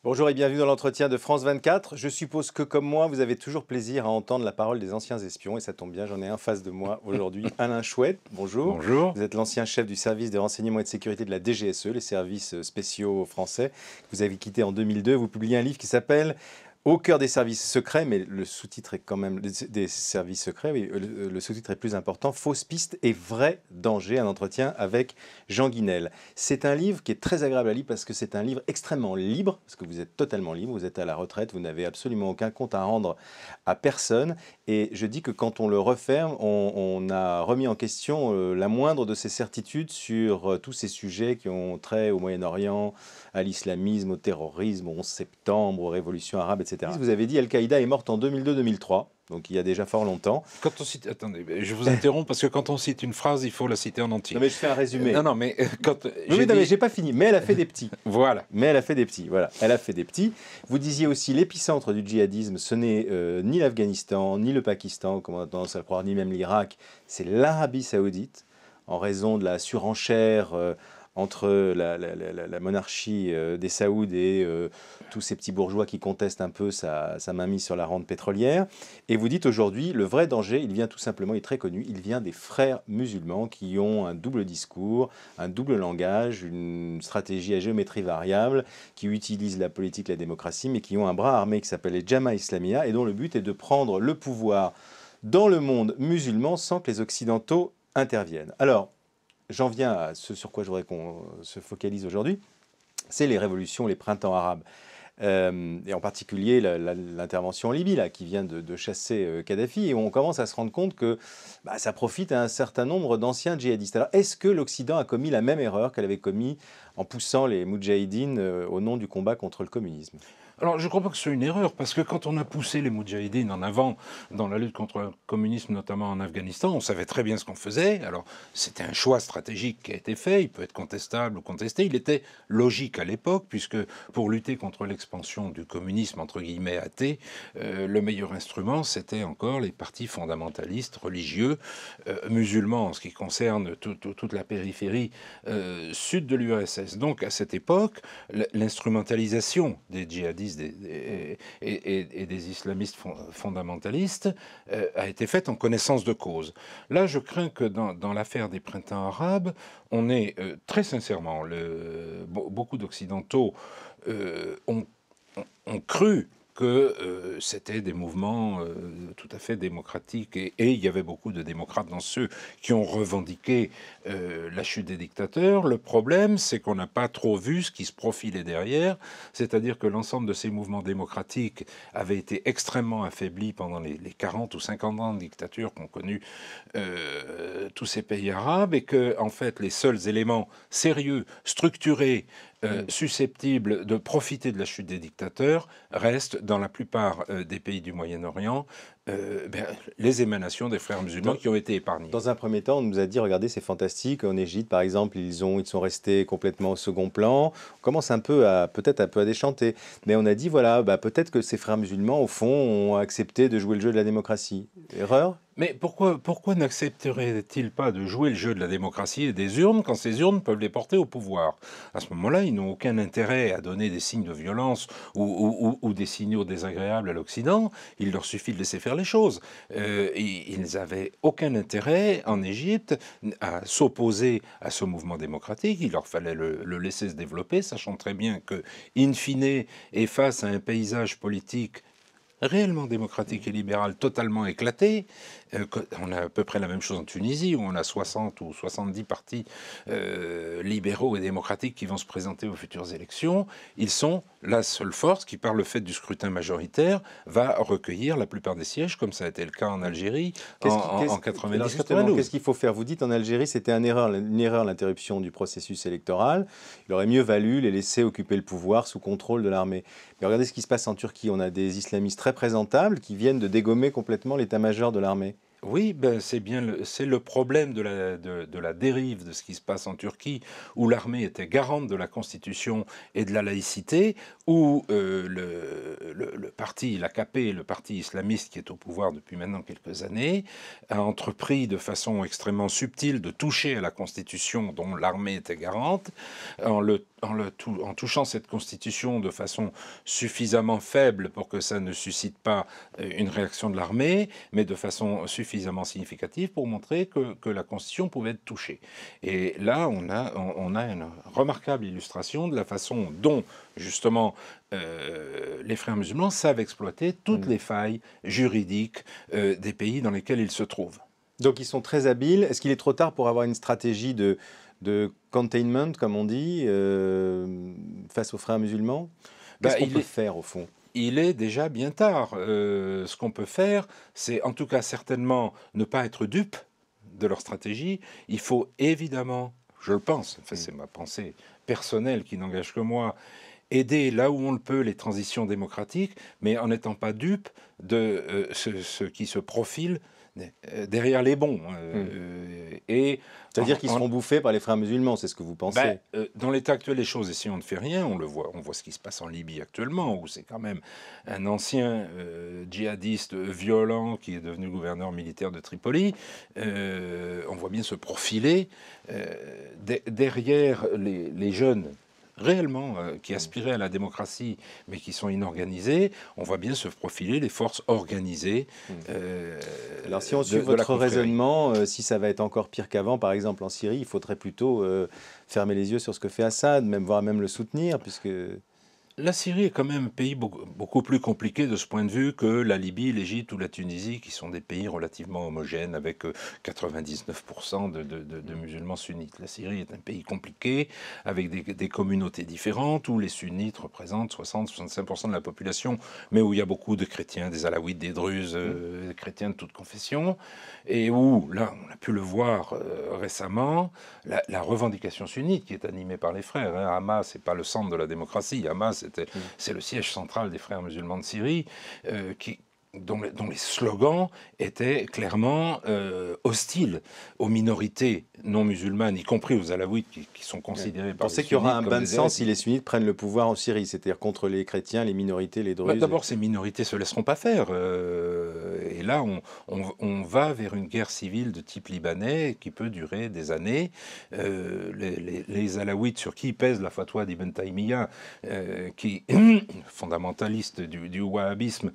Bonjour et bienvenue dans l'entretien de France 24. Je suppose que comme moi, vous avez toujours plaisir à entendre la parole des anciens espions. Et ça tombe bien, j'en ai un face de moi aujourd'hui, Alain Chouette. Bonjour. Bonjour. Vous êtes l'ancien chef du service de renseignement et de sécurité de la DGSE, les services spéciaux français. Vous avez quitté en 2002. Vous publiez un livre qui s'appelle Au cœur des services secrets, mais le sous-titre est quand même des services secrets, oui, le sous-titre est plus important, Fausses pistes et vrais dangers, un entretien avec Jean Guinel. C'est un livre qui est très agréable à lire parce que c'est un livre extrêmement libre, parce que vous êtes totalement libre, vous êtes à la retraite, vous n'avez absolument aucun compte à rendre à personne. Et je dis que quand on le referme, on a remis en question la moindre de ses certitudes sur tous ces sujets qui ont trait au Moyen-Orient, à l'islamisme, au terrorisme, au 11 septembre, aux révolutions arabes, etc. Vous avez dit Al-Qaïda est morte en 2002-2003, donc il y a déjà fort longtemps. Quand on cite... Attendez, je vous interromps parce que quand on cite une phrase, il faut la citer en entier. Non mais je fais un résumé. Non, mais quand... Oui, non mais j'ai pas fini, mais elle a fait des petits. Voilà. Mais elle a fait des petits, voilà. Elle a fait des petits. Vous disiez aussi l'épicentre du djihadisme, ce n'est ni l'Afghanistan, ni le Pakistan, comme on a tendance à le croire, ni même l'Irak, c'est l'Arabie Saoudite, en raison de la surenchère entre la monarchie des Saouds et tous ces petits bourgeois qui contestent un peu sa mainmise sur la rente pétrolière. Et vous dites aujourd'hui, le vrai danger, il vient tout simplement, il est très connu, il vient des frères musulmans qui ont un double discours, un double langage, une stratégie à géométrie variable, qui utilisent la politique, la démocratie, mais qui ont un bras armé qui s'appelle les Jamaat Islamiyah et dont le but est de prendre le pouvoir dans le monde musulman sans que les Occidentaux interviennent. Alors, j'en viens à ce sur quoi je voudrais qu'on se focalise aujourd'hui, c'est les révolutions, les printemps arabes. Et en particulier l'intervention en Libye, là, qui vient de chasser Kadhafi, et on commence à se rendre compte que ça profite à un certain nombre d'anciens djihadistes. Alors, est-ce que l'Occident a commis la même erreur qu'elle avait commis en poussant les moudjahidines au nom du combat contre le communisme ? Alors, je ne crois pas que ce soit une erreur, parce que quand on a poussé les moudjahidines en avant dans la lutte contre le communisme, notamment en Afghanistan, on savait très bien ce qu'on faisait. Alors, c'était un choix stratégique qui a été fait. Il peut être contestable ou contesté. Il était logique à l'époque, puisque pour lutter contre l'expansion du communisme, entre guillemets, athée, le meilleur instrument, c'était encore les partis fondamentalistes religieux musulmans, en ce qui concerne toute la périphérie sud de l'URSS. Donc, à cette époque, l'instrumentalisation des djihadistes et des islamistes fondamentalistes a été faite en connaissance de cause. Là, je crains que dans l'affaire des printemps arabes, on est très sincèrement, beaucoup d'Occidentaux ont cru que c'était des mouvements tout à fait démocratiques. Et il y avait beaucoup de démocrates dans ceux qui ont revendiqué la chute des dictateurs. Le problème, c'est qu'on n'a pas trop vu ce qui se profilait derrière, c'est-à-dire que l'ensemble de ces mouvements démocratiques avait été extrêmement affaibli pendant les 40 ou 50 ans de dictature qu'ont connu tous ces pays arabes, et que, en fait, les seuls éléments sérieux, structurés, susceptibles de profiter de la chute des dictateurs restent, dans la plupart des pays du Moyen-Orient, les émanations des frères musulmans qui ont été épargnés. Dans un premier temps, on nous a dit, regardez, c'est fantastique. En Égypte, par exemple, ils sont restés complètement au second plan. On commence peut-être un peu à déchanter. Mais on a dit, voilà, peut-être que ces frères musulmans, au fond, ont accepté de jouer le jeu de la démocratie. Erreur ? Mais pourquoi n'accepteraient-ils pas de jouer le jeu de la démocratie et des urnes quand ces urnes peuvent les porter au pouvoir? À ce moment-là, ils n'ont aucun intérêt à donner des signes de violence ou des signaux désagréables à l'Occident. Il leur suffit de laisser faire les choses. Ils n'avaient aucun intérêt en Égypte à s'opposer à ce mouvement démocratique. Il leur fallait le laisser se développer, sachant très bien que, in fine, et face à un paysage politique réellement démocratique et libéral totalement éclaté. On a à peu près la même chose en Tunisie, où on a 60 ou 70 partis libéraux et démocratiques qui vont se présenter aux futures élections. Ils sont la seule force qui, par le fait du scrutin majoritaire, va recueillir la plupart des sièges, comme ça a été le cas en Algérie en 90-92. Qu'est-ce qu'il faut faire? Vous dites en Algérie, c'était une erreur l'interruption du processus électoral. Il aurait mieux valu les laisser occuper le pouvoir sous contrôle de l'armée. Mais regardez ce qui se passe en Turquie. On a des islamistes très présentables qui viennent de dégommer complètement l'état-major de l'armée. Oui, ben c'est le problème de la dérive de ce qui se passe en Turquie, où l'armée était garante de la Constitution et de la laïcité, où le parti, l'AKP, le parti islamiste qui est au pouvoir depuis maintenant quelques années, a entrepris de façon extrêmement subtile de toucher à la Constitution dont l'armée était garante, en touchant cette Constitution de façon suffisamment faible pour que ça ne suscite pas une réaction de l'armée, mais de façon suffisamment significative pour montrer que la Constitution pouvait être touchée. Et là, on a une remarquable illustration de la façon dont, justement, les frères musulmans savent exploiter toutes les failles juridiques des pays dans lesquels ils se trouvent. Donc ils sont très habiles. Est-ce qu'il est trop tard pour avoir une stratégie de containment, comme on dit, face aux frères musulmans? Qu'est-ce qu'on peut faire, au fond? Il est déjà bien tard. Ce qu'on peut faire, c'est en tout cas certainement ne pas être dupe de leur stratégie. Il faut évidemment, je le pense, enfin, c'est ma pensée personnelle qui n'engage que moi, aider là où on le peut les transitions démocratiques, mais en n'étant pas dupe de ce qui se profile derrière les bons. C'est-à-dire qu'ils seront bouffés par les frères musulmans, c'est ce que vous pensez? Dans l'état actuel des choses, et si on ne fait rien, on voit ce qui se passe en Libye actuellement, où c'est quand même un ancien djihadiste violent qui est devenu gouverneur militaire de Tripoli. On voit bien se profiler derrière les jeunes réellement qui aspiraient à la démocratie mais qui sont inorganisés, on voit bien se profiler les forces organisées. Alors si on suit votre raisonnement, si ça va être encore pire qu'avant, par exemple en Syrie, il faudrait plutôt fermer les yeux sur ce que fait Assad, voire même le soutenir, puisque... La Syrie est quand même un pays beaucoup plus compliqué de ce point de vue que la Libye, l'Égypte ou la Tunisie, qui sont des pays relativement homogènes avec 99% de musulmans sunnites. La Syrie est un pays compliqué avec des communautés différentes où les sunnites représentent 60-65% de la population, mais où il y a beaucoup de chrétiens, des alaouites, des druzes, des chrétiens de toute confession, et où, là, on a pu le voir récemment, la revendication sunnite qui est animée par les frères. Hamas, c'est pas le centre de la démocratie. Hamas, c'est le siège central des frères musulmans de Syrie, dont les slogans étaient clairement hostiles aux minorités non musulmanes, y compris aux alaouites qui sont considérés par les sunnites. Vous pensez qu'il y aura un bain de sang si les sunnites prennent le pouvoir en Syrie, c'est-à-dire contre les chrétiens, les minorités, les druzes? D'abord, ces minorités ne se laisseront pas faire. Et là, on va vers une guerre civile de type libanais qui peut durer des années. Les alaouites sur qui pèse la fatwa d'Ibn Taymiyyah, qui est fondamentaliste du wahhabisme,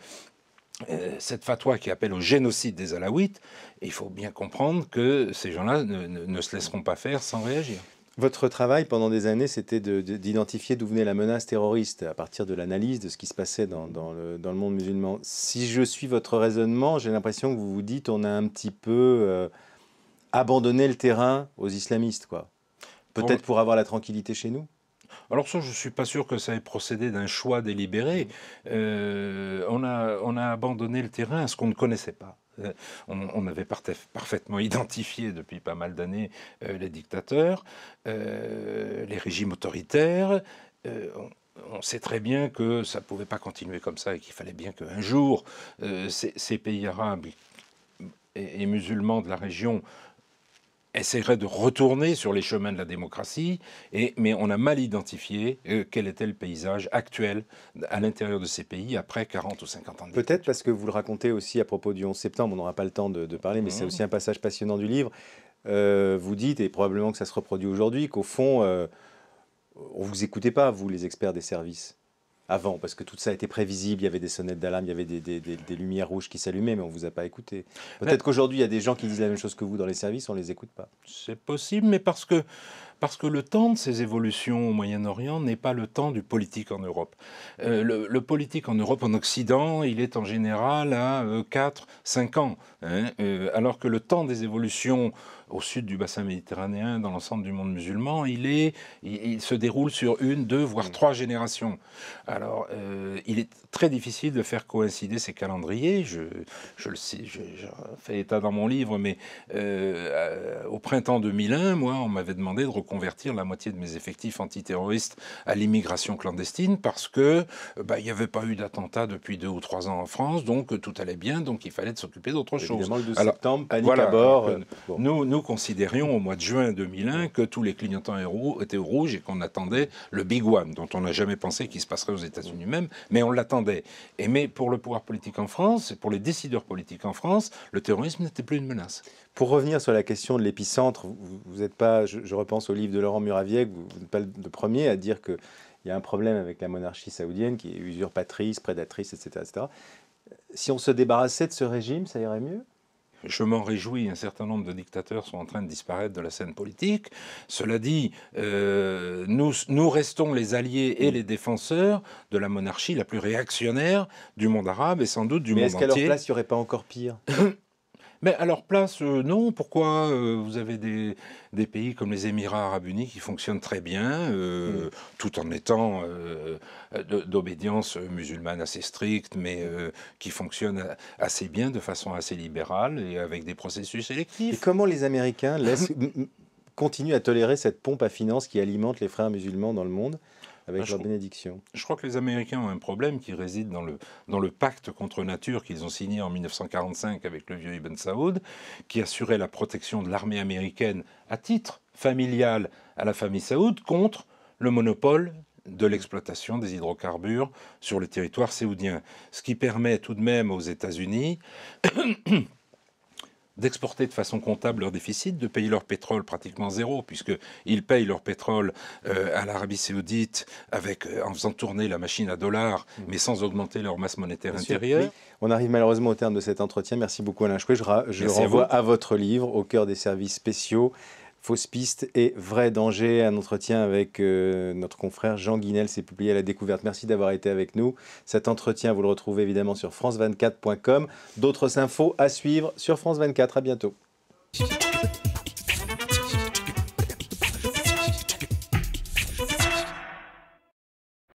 cette fatwa qui appelle au génocide des Alaouites, il faut bien comprendre que ces gens-là ne se laisseront pas faire sans réagir. Votre travail pendant des années, c'était d'identifier d'où venait la menace terroriste à partir de l'analyse de ce qui se passait dans le monde musulman. Si je suis votre raisonnement, j'ai l'impression que vous vous dites on a un petit peu abandonné le terrain aux islamistes, quoi. Peut-être pour avoir la tranquillité chez nous? Alors ça, je ne suis pas sûr que ça ait procédé d'un choix délibéré. On a abandonné le terrain à ce qu'on ne connaissait pas. On avait parfaitement identifié depuis pas mal d'années les dictateurs, les régimes autoritaires. On sait très bien que ça ne pouvait pas continuer comme ça et qu'il fallait bien qu'un jour, ces pays arabes et musulmans de la région essaierait de retourner sur les chemins de la démocratie, mais on a mal identifié quel était le paysage actuel à l'intérieur de ces pays après 40 ou 50 ans de Peut-être parce que vous le racontez aussi à propos du 11 septembre, on n'aura pas le temps de parler, mais c'est aussi un passage passionnant du livre. Vous dites, et probablement que ça se reproduit aujourd'hui, qu'au fond, on ne vous écoutait pas, vous, les experts des services, avant, parce que tout ça était prévisible, il y avait des sonnettes d'alarme, il y avait des lumières rouges qui s'allumaient, mais on ne vous a pas écouté. Peut-être qu'aujourd'hui, il y a des gens qui disent la même chose que vous dans les services, on ne les écoute pas. C'est possible, mais parce que le temps de ces évolutions au Moyen-Orient n'est pas le temps du politique en Europe. Le politique en Europe, en Occident, il est en général à 4-5 ans, alors que le temps des évolutions au sud du bassin méditerranéen, dans l'ensemble du monde musulman, il se déroule sur 1, 2, voire 3 générations. Alors, il est très difficile de faire coïncider ces calendriers. Je le sais, je fais état dans mon livre, mais au printemps 2001, moi, on m'avait demandé de reconvertir la moitié de mes effectifs antiterroristes à l'immigration clandestine parce que il n'y avait pas eu d'attentat depuis 2 ou 3 ans en France, donc tout allait bien, donc il fallait s'occuper d'autre chose. Évidemment, le 12 septembre, panique à bord. Nous considérions au mois de juin 2001 que tous les clignotants étaient au rouge et qu'on attendait le Big One, dont on n'a jamais pensé qu'il se passerait aux États-Unis même, mais on l'attendait. Mais pour le pouvoir politique en France, et pour les décideurs politiques en France, le terrorisme n'était plus une menace. Pour revenir sur la question de l'épicentre, vous n'êtes pas, je repense au livre de Laurent Muraviec, vous n'êtes pas le premier à dire qu'il y a un problème avec la monarchie saoudienne qui est usurpatrice, prédatrice, etc., etc. Si on se débarrassait de ce régime, ça irait mieux ? Je m'en réjouis, un certain nombre de dictateurs sont en train de disparaître de la scène politique. Cela dit, nous restons les alliés et les défenseurs de la monarchie la plus réactionnaire du monde arabe et sans doute du monde entier. Mais est-ce qu'à leur place, il n'y aurait pas encore pire ? Mais à leur place, non. Pourquoi vous avez des pays comme les Émirats arabes unis qui fonctionnent très bien, tout en étant d'obédience musulmane assez stricte, mais qui fonctionnent assez bien, de façon assez libérale et avec des processus électifs. Et comment les Américains continuent à tolérer cette pompe à finances qui alimente les frères musulmans dans le monde avec leur bénédiction? Je crois que les Américains ont un problème qui réside dans le pacte contre nature qu'ils ont signé en 1945 avec le vieux Ibn Saoud, qui assurait la protection de l'armée américaine à titre familial à la famille Saoud contre le monopole de l'exploitation des hydrocarbures sur le territoire saoudien. Ce qui permet tout de même aux États-Unis d'exporter de façon comptable leur déficit, de payer leur pétrole pratiquement zéro, puisqu'ils payent leur pétrole à l'Arabie saoudite en faisant tourner la machine à dollars, mais sans augmenter leur masse monétaire intérieure. Oui. On arrive malheureusement au terme de cet entretien. Merci beaucoup Alain Chouet. Je renvoie à votre livre, Au cœur des services spéciaux, Fausses pistes et vrais dangers, un entretien avec notre confrère Jean Guinel, c'est publié à La Découverte. Merci d'avoir été avec nous. Cet entretien, vous le retrouvez évidemment sur france24.com. D'autres infos à suivre sur France 24. À bientôt.